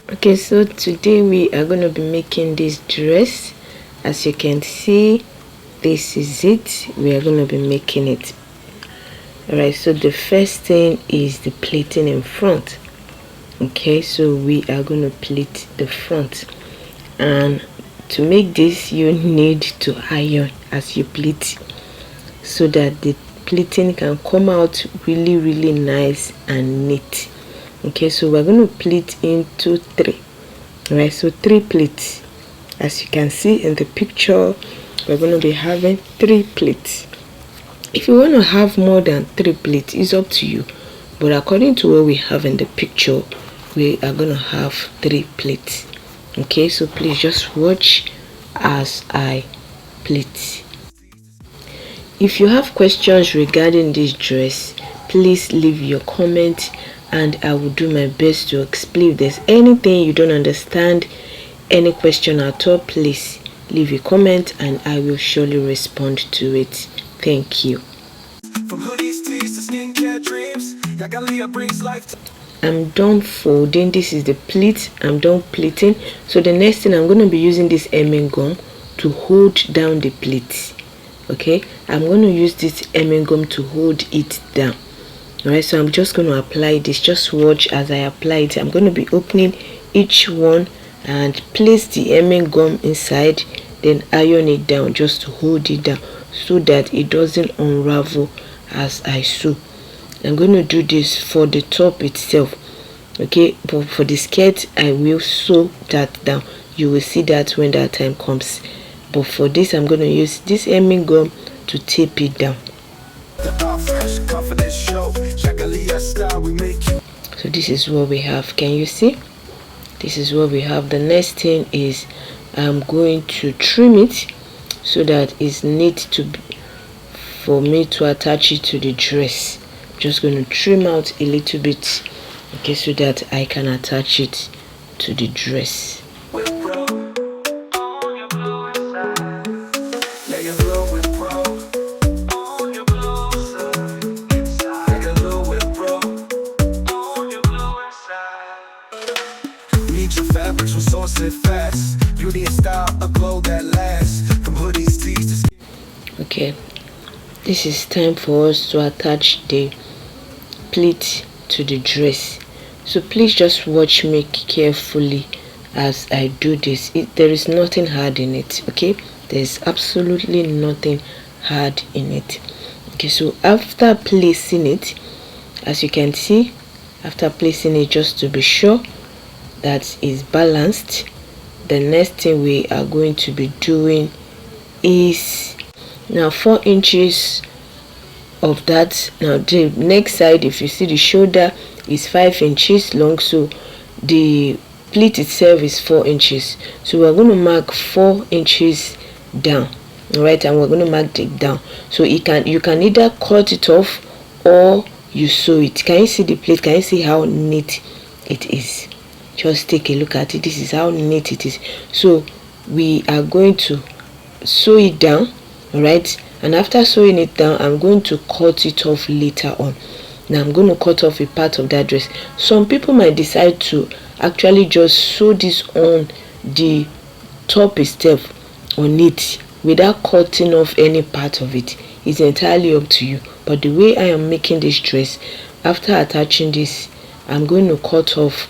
Okay, so today we are going to be making this dress. As you can see, this is it. We are going to be making it. Alright, so the first thing is the pleating in front. Okay, so we are going to pleat the front, and to make this you need to iron as you pleat, so that the pleating can come out really nice and neat. Okay, so we're going to pleat into 3. Right, so 3 pleats. As you can see in the picture, we're going to be having 3 pleats. If you want to have more than 3 pleats, it's up to you, but according to what we have in the picture, we are going to have 3 pleats. Okay, so please just watch as I pleat. If you have questions regarding this dress, please leave your comment and I will do my best to explain. If there's anything you don't understand, any question at all, please leave a comment and I will surely respond to it. Thank you. From hoodies, tees to skincare dreams, brings life to... I'm done folding. This is the pleat. I'm done pleating. So the next thing, I'm going to be using this hemming gum to hold down the pleat. Okay, I'm going to use this hemming gum to hold it down. Alright, so I'm just going to apply this. Just watch as I apply it. I'm going to be opening each one and place the hemming gum inside, then iron it down just to hold it down so that it doesn't unravel as I sew. I'm going to do this for the top itself. Okay, but for the skirt I will sew that down. You will see that when that time comes. But for this, I'm going to use this hemming gum to tape it down. So this is what we have. Can you see? This is what we have. The next thing is I'm going to trim it so that it's neat for me to attach it to the dress. I'm just going to trim out a little bit, okay, so that I can attach it to the dress. Okay, this is time for us to attach the pleat to the dress. So please just watch me carefully as I do this. There is nothing hard in it. Okay, there's absolutely nothing hard in it. Okay, so after placing it, as you can see, after placing it, just to be sure that is balanced, the next thing we are going to be doing is now 4 inches of that. Now the next side, if you see, the shoulder is 5 inches long, so the pleat itself is 4 inches. So we're going to mark 4 inches down. All right, and we're going to mark it down. So you can either cut it off or you sew it. Can you see the pleat? Can you see how neat it is? Just take a look at it. This is how neat it is. So we are going to sew it down. All right, and after sewing it down, I'm going to cut it off later on. Now I'm going to cut off a part of that dress. Some people might decide to actually just sew this on the top itself on it without cutting off any part of it. It's entirely up to you, but the way I am making this dress, after attaching this, I'm going to cut off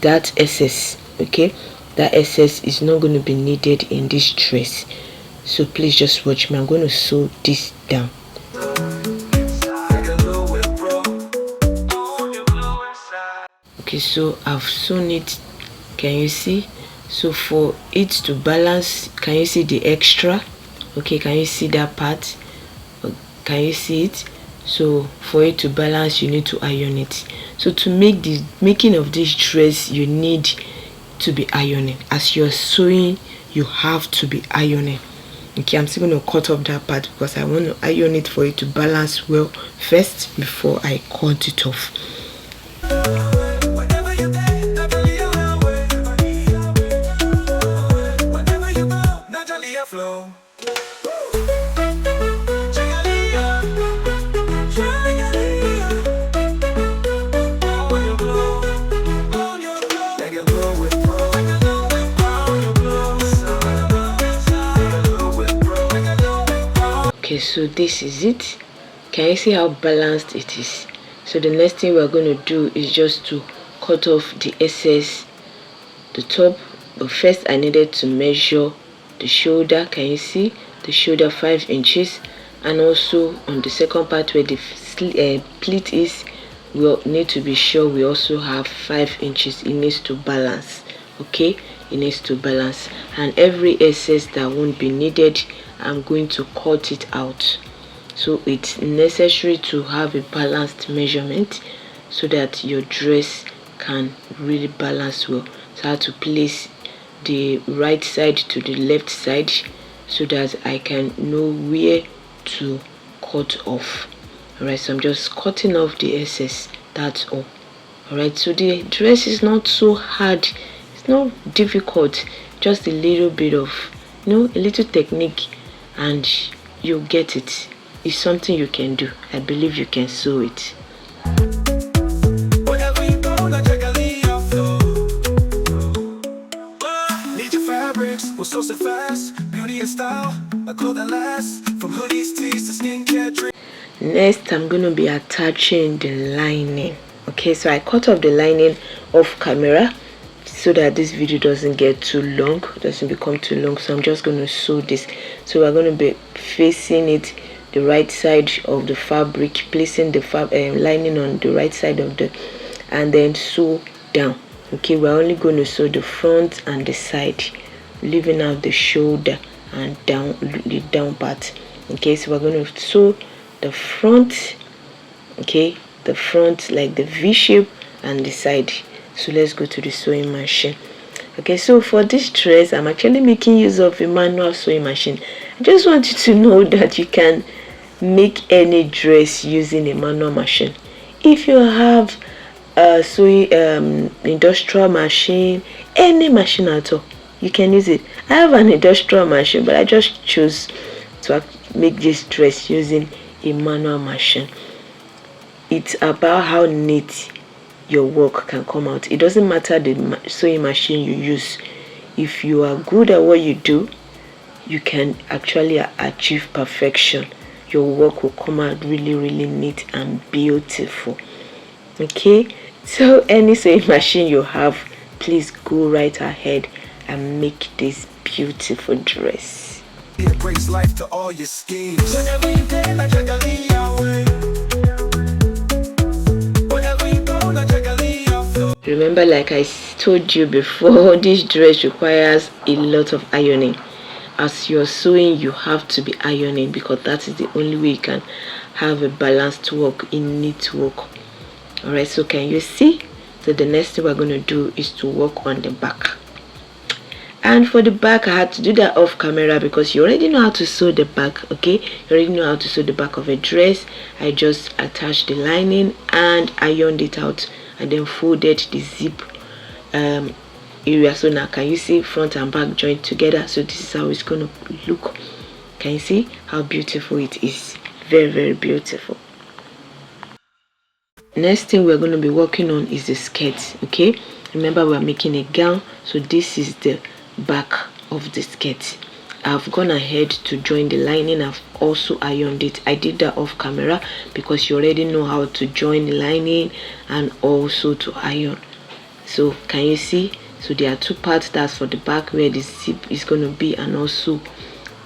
that excess. Okay, that excess is not going to be needed in this dress. So please just watch me. I'm going to sew this down. Okay, so I've sewn it. Can you see? So for it to balance, can you see the extra? Okay, can you see that part? Can you see it? So for it to balance, you need to iron it. So to make the making of this dress, you need to be ironing. As you're sewing, you have to be ironing. Okay, I'm still going to cut off that part because I want to iron it for it to balance well first before I cut it off. Okay, so this is it. Can you see how balanced it is? So the next thing we're going to do is just to cut off the excess, the top. But first I needed to measure the shoulder. Can you see the shoulder 5 inches? And also on the second part where the pleat is, we'll need to be sure we also have 5 inches. It needs to balance. Okay, it needs to balance, and every excess that won't be needed, I'm going to cut it out. So it's necessary to have a balanced measurement so that your dress can really balance well. So I have to place the right side to the left side so that I can know where to cut off. Alright, so I'm just cutting off the excess. That's all. Alright, so the dress is not so hard, it's not difficult, just a little bit of, a little technique, and you'll get it. It's something you can do. I believe you can sew it. Next, I'm going to be attaching the lining. Okay, so I cut off the lining off camera so that this video doesn't get too long, doesn't become too long. So I'm just going to sew this. So we're going to be facing it the right side of the fabric, placing the lining on the right side of the, and then sew down. Okay, we're only going to sew the front and the side, leaving out the shoulder and down the down part. Okay, so we're going to sew the front, okay, the front like the V shape, and the side. So let's go to the sewing machine. Okay, so for this dress I'm actually making use of a manual sewing machine. I just want you to know that you can make any dress using a manual machine. If you have a sewing industrial machine, any machine at all, you can use it. I have an industrial machine, but I just chose to make this dress using a manual machine. It's about how neat your work can come out. It doesn't matter the sewing machine you use. If you are good at what you do, you can actually achieve perfection. Your work will come out really, really neat and beautiful. Okay, so any sewing machine you have, please go right ahead and make this beautiful dress. It brings life to all your schemes. Remember, like I told you before, this dress requires a lot of ironing. As you're sewing, you have to be ironing, because that is the only way you can have a balanced work, a neat work. Alright, so can you see? So the next thing we're going to do is to work on the back. And for the back, I had to do that off camera because you already know how to sew the back. Okay, you already know how to sew the back of a dress. I just attached the lining and ironed it out, and then folded the zip area. So now can you see front and back joined together? So this is how it's going to look. Can you see how beautiful it is? Very, very beautiful. Next thing we're going to be working on is the skirt. Okay, remember we're making a gown, so this is the back of the skirt. I've gone ahead to join the lining. I've also ironed it. I did that off camera because you already know how to join the lining and also to iron. So can you see? So there are two parts. That's for the back where the zip is going to be, and also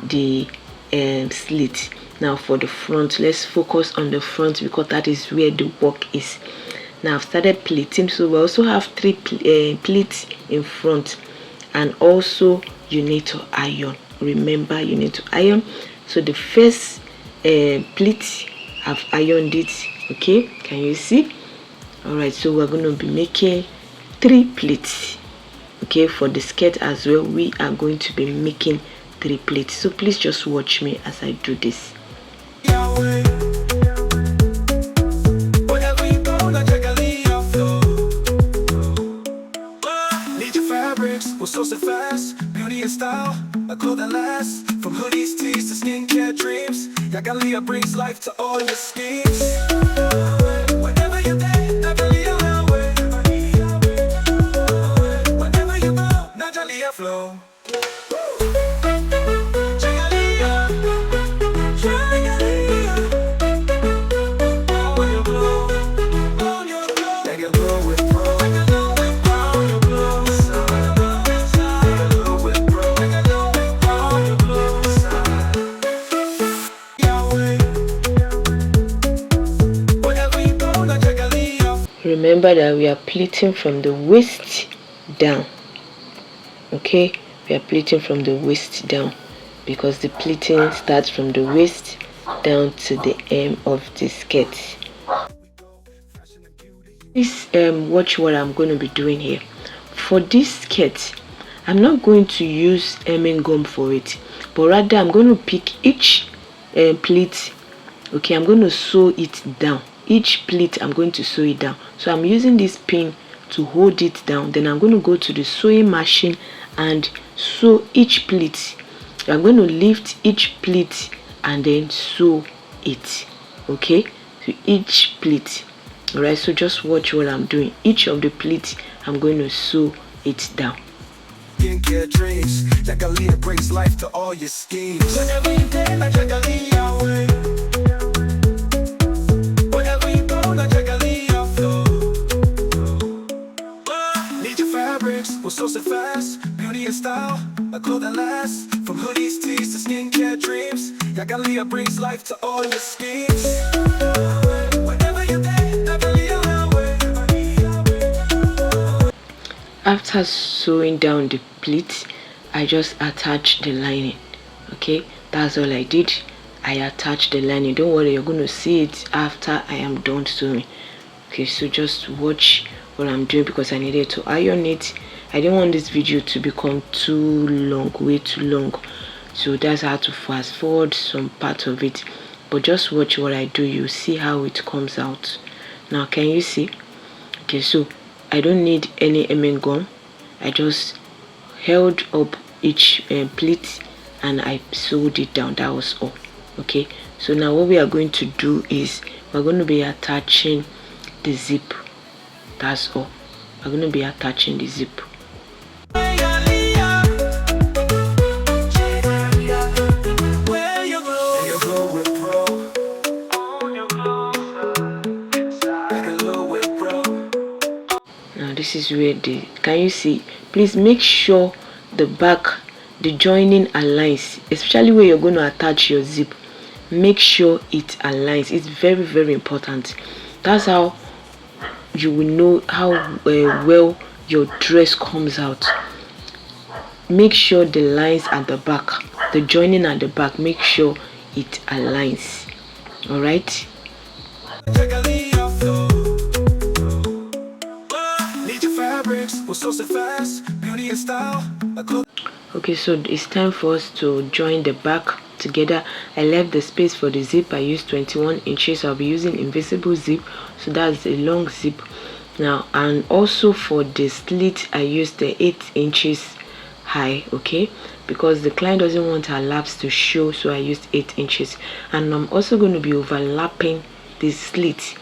the slit. Now for the front, let's focus on the front because that is where the work is. Now I've started pleating, so we also have 3 pleats in front, and also you need to iron. Remember, you need to iron. So the first pleat, I've ironed it. Okay, can you see? All right, so we're going to be making 3 pleats. Okay, for the skirt as well, we are going to be making 3 pleats. So please just watch me as I do this. We're so fast, beauty and style, a clothes that lasts. From hoodies, tees to skincare dreams, Yagalia brings life to all your schemes. Whenever you're there, Natalia way. Whenever you go, Natalia flow. Try remember that we are pleating from the waist down. Okay, we are pleating from the waist down because the pleating starts from the waist down to the hem of the skirt. Please watch what I'm going to be doing here. For this skirt, I'm not going to use hemming gum for it, but rather I'm going to pick each pleat. Okay, I'm going to sew it down. Each pleat I'm going to sew it down. So I'm using this pin to hold it down. Then I'm going to go to the sewing machine and sew each pleat. I'm going to lift each pleat and then sew it. Okay, so each pleat. Alright, so just watch what I'm doing. Each of the pleats I'm going to sew it down. Skincare dreams, Jagalia brings life to all your schemes. Whenever you day, like Jagalia way. Whenever you go, like Jagalia flow. Need your fabrics, we'll source it fast. Beauty and style, a clothes that lasts. From hoodies, tees to skincare dreams, Jagalia brings life to all your schemes. Whenever you day. After sewing down the pleat, I just attach the lining. Okay, that's all I did. I attached the lining. Don't worry, you're going to see it after I am done sewing. Okay, so just watch what I'm doing because I needed to iron it. I didn't want this video to become too long, way too long, so that's how to fast forward some part of it. But just watch what I do, you see how it comes out. Now can you see? Okay, so I don't need any hemming gum. I just held up each pleat and I sewed it down. That was all. Okay, so now what we are going to do is we're going to be attaching the zip. That's all. We're going to be attaching the zip. This is where can you see? Please make sure the back, the joining aligns, especially where you're going to attach your zip. Make sure it aligns. It's very, very important. That's how you will know how well your dress comes out. Make sure the lines at the back, the joining at the back, make sure it aligns. All right. Okay, so it's time for us to join the back together. I left the space for the zip. I used 21 inches. I'll be using invisible zip, so that's a long zip now. And also for the slit, I used the 8 inches high, okay, because the client doesn't want her laps to show, so I used 8 inches. And I'm also going to be overlapping this slit,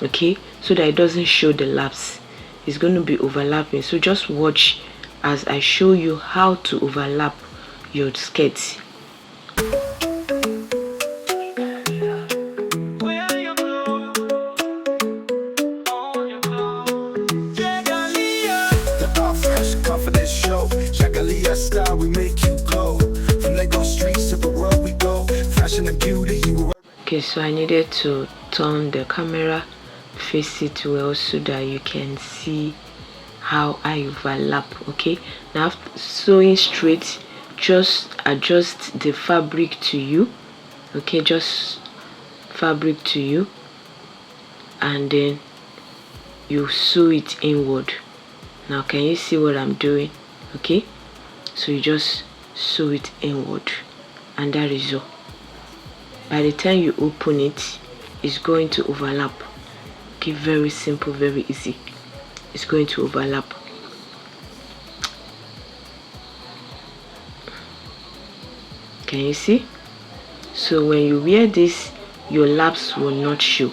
okay, so that it doesn't show the laps. It's going to be overlapping, so just watch as I show you how to overlap your skirts. Okay, so I needed to turn the camera, face it well so that you can see how I overlap. Okay, now after sewing straight, just adjust the fabric to you. Okay, just fabric to you, and then you sew it inward. Now can you see what I'm doing? Okay, so you just sew it inward, and that is all. By the time you open it, it's going to overlap. Okay, very simple, very easy. It's going to overlap. Can you see? So when you wear this, your laps will not show.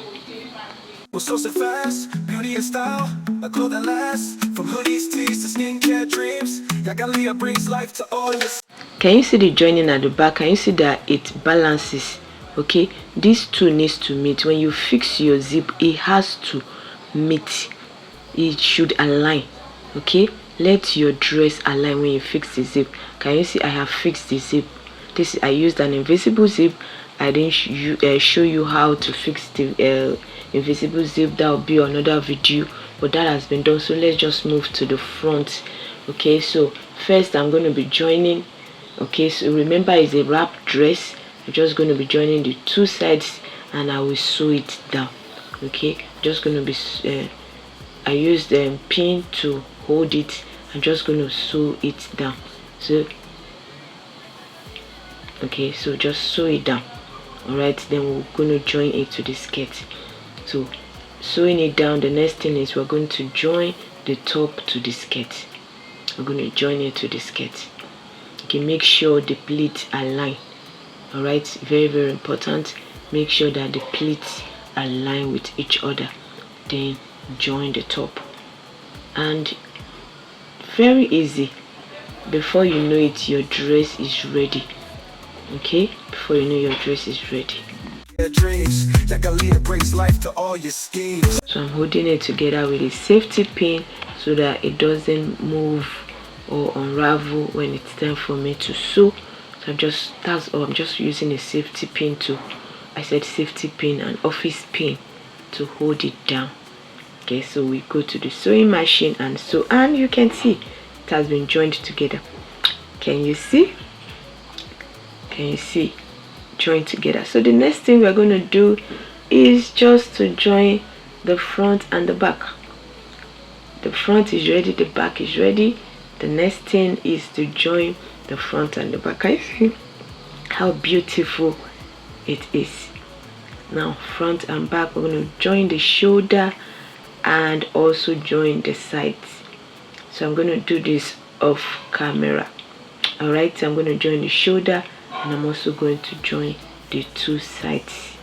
We'll source it fast, beauty and style, a clothes that lasts. From hoodies, tees to skincare dreams, Jagalia brings life to all this. Can you see the joining at the back? Can you see that it balances? Okay, these two needs to meet. When you fix your zip, it has to meet. It should align. Okay, let your dress align when you fix the zip. Can you see I have fixed the zip? I used an invisible zip. I didn't show you how to fix the invisible zip, that will be another video, but that has been done. So let's just move to the front. Okay, so first I'm going to be joining. Okay, so remember it's a wrap dress. I'm just going to be joining the two sides and I will sew it down. Okay, just going to be I used the pin to hold it. I'm just going to sew it down. So okay, so just sew it down. All right, then we're going to join it to the skirt. So sewing it down, the next thing is we're going to join the top to the skirt. We're going to join it to the skirt. Okay, make sure the pleats align. All right, very, very important. Make sure that the pleats align with each other. Then join the top. And very easy. Before you know it, your dress is ready. Okay, before you know, your dress is ready. So I'm holding it together with a safety pin so that it doesn't move or unravel when it's time for me to sew. So I'm just using a safety pin to, I said safety pin, an office pin to hold it down. Okay, so we go to the sewing machine and sew, and you can see it has been joined together. Can you see? Can you see? Join together. So the next thing we're going to do is just to join the front and the back. The front is ready, the back is ready. The next thing is to join the front and the back. Can you see how beautiful it is? Now front and back, we're going to join the shoulder and also join the sides. So I'm going to do this off camera. All right, so I'm going to join the shoulder and I'm also going to join the two sides.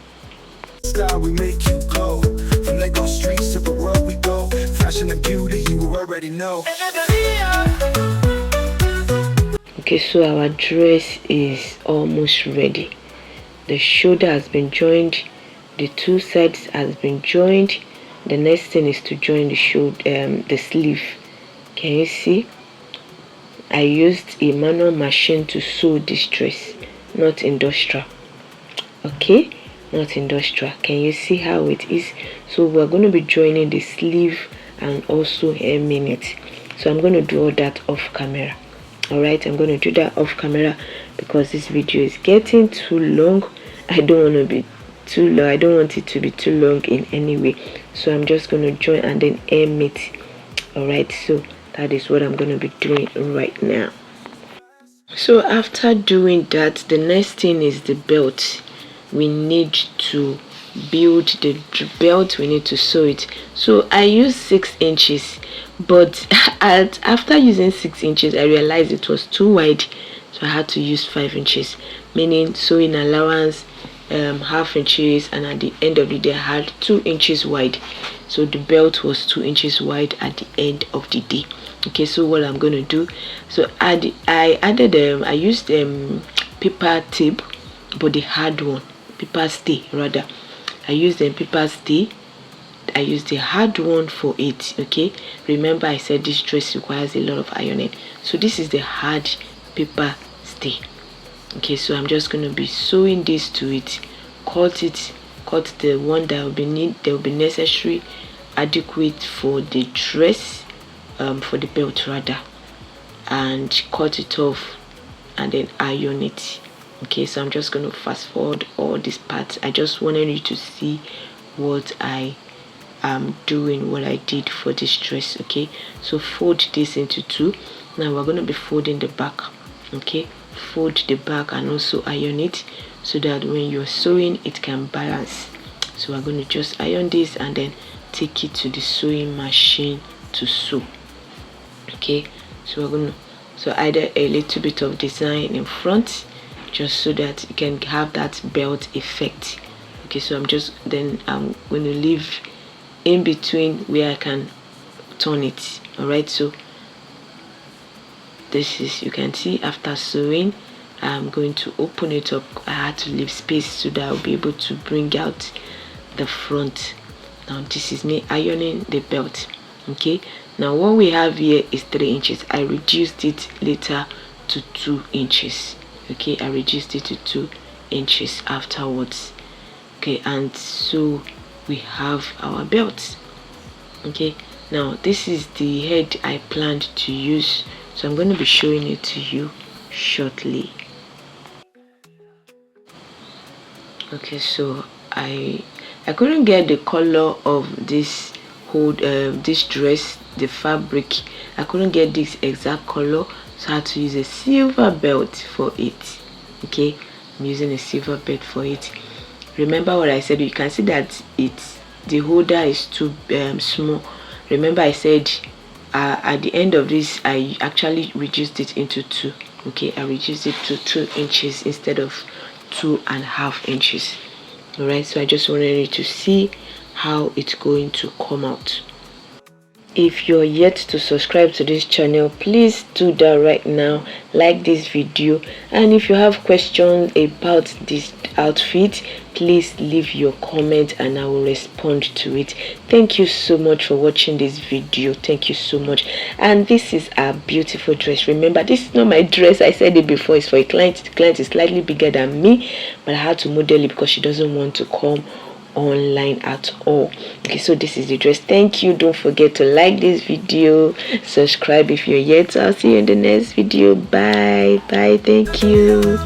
Style we make you glow. From Lagos streets to the world we go. Fashion and beauty you already know. Okay, so our dress is almost ready. The shoulder has been joined, the two sides has been joined. The next thing is to join the shoulder, the sleeve. Can you see? I used a manual machine to sew this dress, not industrial. Okay, not industrial. Can you see how it is? So we're going to be joining the sleeve and also hemming it. So I'm going to do all that off camera. All right, I'm going to do that off camera because this video is getting too long. I don't want to be too long. I don't want it to be too long in any way. So I'm just going to join and then hem it. All right, so that is what I'm going to be doing right now. So after doing that, the next thing is the belt. We need to build the belt, we need to sew it. So I used 6 inches, but after using 6 inches I realized it was too wide, so I had to use 5 inches, meaning sewing allowance half inches, and at the end of the day I had 2 inches wide. So the belt was 2 inches wide at the end of the day. Okay, so what I'm going to do, so I used paper tape, but the hard one, paper stay rather. I used the paper stay. I used the hard one for it. Okay, remember I said this dress requires a lot of ironing, so this is the hard paper stay. Okay, so I'm just going to be sewing this to it. Cut the one that will be necessary, adequate for the dress, for the belt rather, and cut it off and then iron it. Okay, so I'm just going to fast forward all these parts. I just wanted you to see what I am doing, what I did for this dress. Okay, so fold this into 2. Now we're going to be folding the back. Okay, fold the back and also iron it so that when you're sewing it can balance. So we're going to just iron this and then take it to the sewing machine to sew. Okay, so we're going to add a little bit of design in front, just so that you can have that belt effect. Okay, so I'm going to leave in between where I can turn it. All right, so this is, you can see after sewing I'm going to open it up. I had to leave space so that I'll be able to bring out the front. Now this is me ironing the belt. Okay, now what we have here is 3 inches. I reduced it later to 2 inches. Okay, I reduced it to 2 inches afterwards. Okay, and so we have our belt. Okay, now this is the head I planned to use, so I'm going to be showing it to you shortly. Okay, so I couldn't get the color of this this dress, the fabric. I couldn't get this exact color, so I had to use a silver belt for it. Okay, I'm using a silver belt for it. Remember what I said? You can see that the holder is too small. Remember I said at the end of this I actually reduced it into 2. Okay, I reduced it to 2 inches instead of 2.5 inches. All right, so I just wanted you to see how it's going to come out. If you're yet to subscribe to this channel, please do that right now. Like this video, and if you have questions about this outfit, please leave your comment and I will respond to it. Thank you so much for watching this video. Thank you so much. And this is a beautiful dress. Remember, this is not my dress. I said it before, it's for a client. The client is slightly bigger than me, but I had to model it because she doesn't want to come online at all. Okay, so this is the dress. Thank you. Don't forget to like this video, subscribe if you're yet. I'll see you in the next video. Bye. Thank you.